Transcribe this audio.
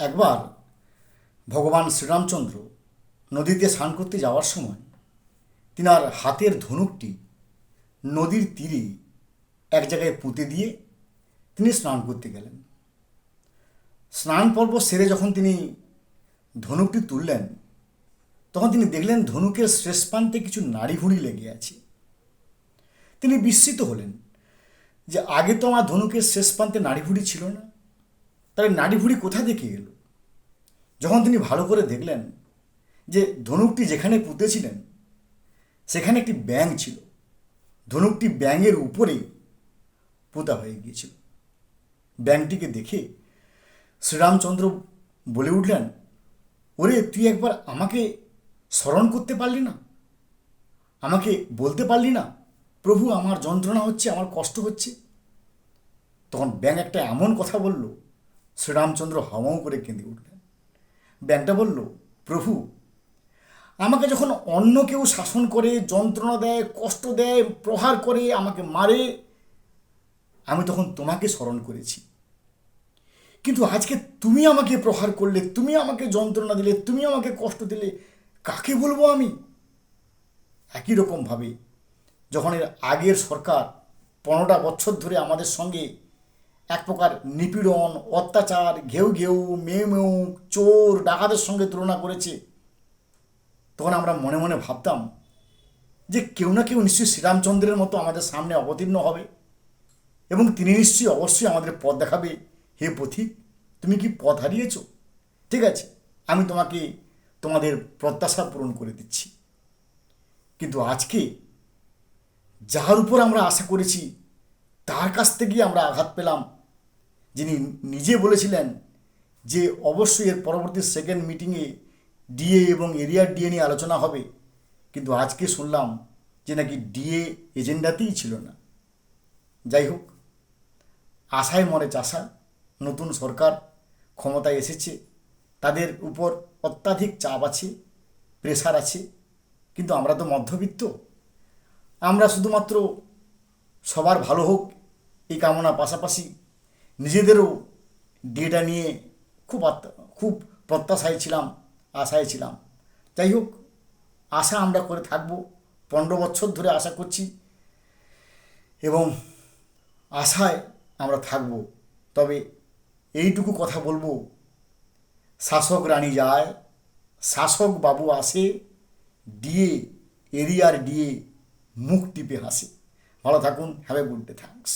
একবার ভগবান শ্রীরামচন্দ্র নদীতে স্নান করতে যাওয়ার সময় তিনার হাতের ধনুকটি নদীর তীরে এক জায়গায় পুঁতে দিয়ে তিনি স্নান করতে গেলেন। স্নান পর্ব সেরে যখন তিনি ধনুকটি তুললেন, তখন তিনি দেখলেন ধনুকের শেষ প্রান্তে কিছু নাড়িভুড়ি লেগে আছে। তিনি বিস্মিত হলেন যে আগে তো আমার ধনুকের শেষ প্রান্তে নাড়িভুড়ি ছিল না, তাহলে নাড়িভুড়ি কোথা থেকে এলো? যখন তিনি ভালো করে দেখলেন যে ধনুকটি যেখানে পুঁতেছিলেন সেখানে একটি ব্যাঙ ছিল, ধনুকটি ব্যাঙের উপরেই পোঁতা হয়ে গিয়েছিল। ব্যাঙটিকে দেখে শ্রীরামচন্দ্র বলে উঠলেন, ওরে তুই একবার আমাকে স্মরণ করতে পারলি না? আমাকে বলতে পারলি না, প্রভু আমার যন্ত্রণা হচ্ছে, আমার কষ্ট হচ্ছে? তখন ব্যাঙ একটা এমন কথা বলল, শ্রীরামচন্দ্র হামাও করে কেঁদে উঠলেন। ব্যাঙটা বলল, প্রভু আমাকে যখন অন্য কেউ শাসন করে, যন্ত্রণা দেয়, কষ্ট দেয়, প্রহার করে, আমাকে মারে, আমি তখন তোমাকে স্মরণ করেছি। কিন্তু আজকে তুমি আমাকে প্রহার করলে, তুমি আমাকে যন্ত্রণা দিলে, তুমি আমাকে কষ্ট দিলে, কাকে বলবো আমি? একই রকমভাবে যখন এর আগের সরকার 15টা বছর ধরে আমাদের সঙ্গে এক প্রকার নিপীড়ন, অত্যাচার, ঘেউ ঘেউ, মেউ মেউ, চোর ডাকাতের সঙ্গে তুলনা করেছে, তখন আমরা মনে মনে ভাবতাম যে কেউ না কেউ নিশ্চয়ই শ্রীরামচন্দ্রের মতো আমাদের সামনে অবতীর্ণ হবে এবং তিনি নিশ্চয়ই অবশ্যই আমাদের পথ দেখাবে। হে পথিক, তুমি কি পথ হারিয়েছ? ঠিক আছে, আমি তোমাকে তোমাদের প্রত্যাশা পূরণ করে দিচ্ছি। কিন্তু আজকে যার উপর আমরা আশা করেছি তার কাছ থেকে আমরা আঘাত পেলাম, যিনি নিজে বলেছিলেন যে অবশ্যই এর পরবর্তী সেকেন্ড মিটিংয়ে ডিএ এবং এরিয়ার ডিএ নিয়ে আলোচনা হবে, কিন্তু আজকে শুনলাম যে নাকি ডিএ এজেন্ডাতেই ছিল না। যাই হোক, আশায় মরে চাষা, নতুন সরকার ক্ষমতায় এসেছে, তাদের উপর অত্যাধিক চাপ আছে, প্রেশার আছে, কিন্তু আমরা তো মধ্যবিত্ত, আমরা শুধুমাত্র সবার ভালো হোক এই কামনা পাশাপাশি নিজেদেরও ডিএটা নিয়ে খুব প্রত্যাশায় ছিলাম, আশায় ছিলাম। যাই হোক, আশা আমরা করে থাকব, 15 বছর ধরে আশা করছি এবং আশায় আমরা থাকব। তবে এইটুকু কথা বলবো, শাসক রানী যায়, শাসক বাবু আসে, ডিএ এরিয়ার ডিএ মুখ টিপে হাসে। ভালো থাকুন, have a good day, thanks.